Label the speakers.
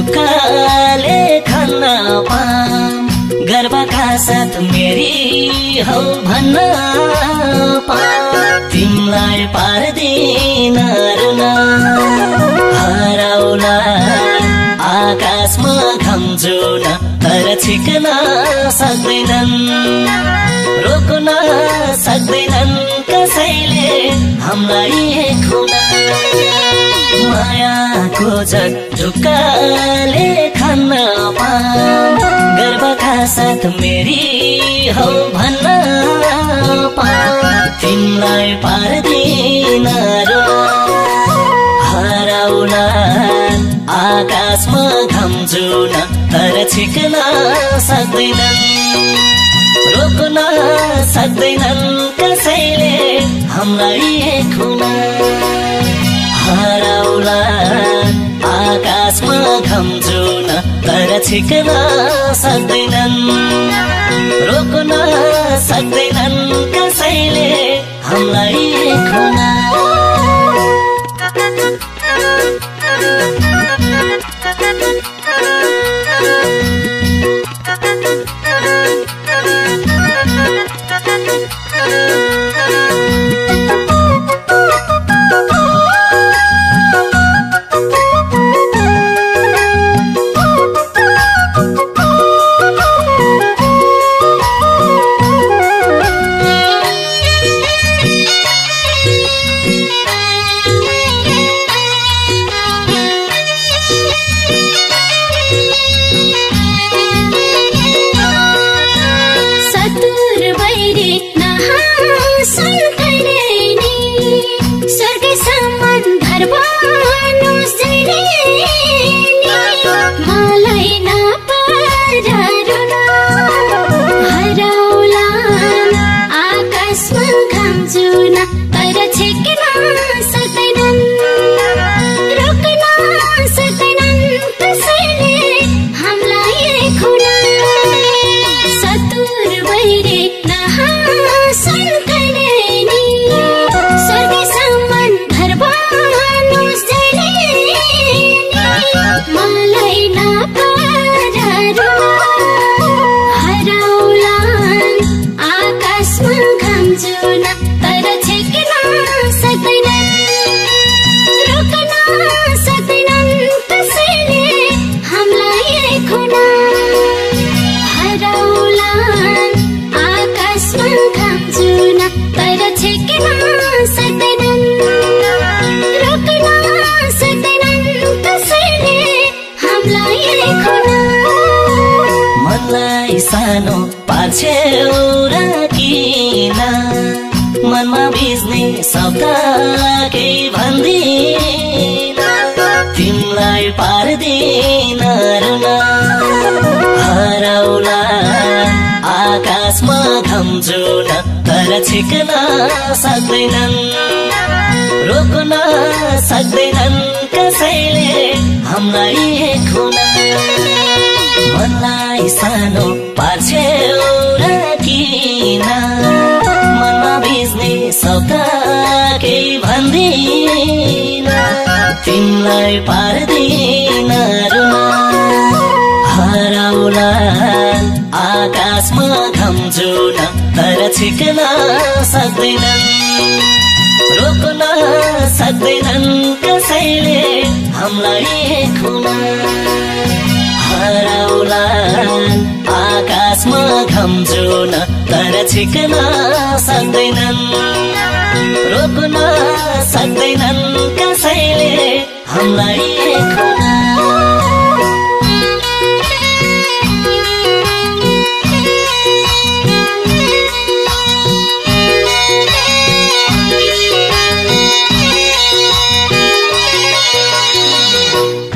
Speaker 1: ढुक्काले खान पाऊँ गर्वका साथ मेरी हौ भन्न पाऊँ तिमीलाई पार्दिन रुन हराउला आकाशमा घाम जुन तर छिक्न सक्दैनन् रोक्न सक्दैनन् कसैले हामीलाई खुन मायाको ढुक्काले खान पाऊँ गर्वका साथ मेरी हौ भन्न पाऊँ तिमीलाई पार्दिन हराउला आकाशमा घाम जुन तर छिक्न सक्दैनन् रोक्न सक्दैनन् कसैले हामीलाई खुन हराउला आकाशमा घाम जुन तर छिक्न सक्दैनन् रोक्न सक्दैनन् कसैले हामीलाई खुन सानो पाछ्यौ राखिन मनमा भिज्ने शब्द केही भन्दिन तिमीलाई पार्दिन रुन हराउला आकाशमा घाम जुन तर छिक्न सक्दैनन् रोक्न सक्दैनन् कसैले हामीलाई खुन मनलाई सानो पार्छ्यौ राखिन मनमा भिज्ने शब्द केही भन्दिन तिमीलाई पार्दिन रुन हराउला आकाशमा घाम जुन तर छिक्न सक्दैनन् रोक्न सक्दैनन् कसैले हामीलाई खुन हराउला आकाशमा घाम जुन तर छिक्न सक्दैनन् रोक्न सक्दैनन् कसैले हामीलाई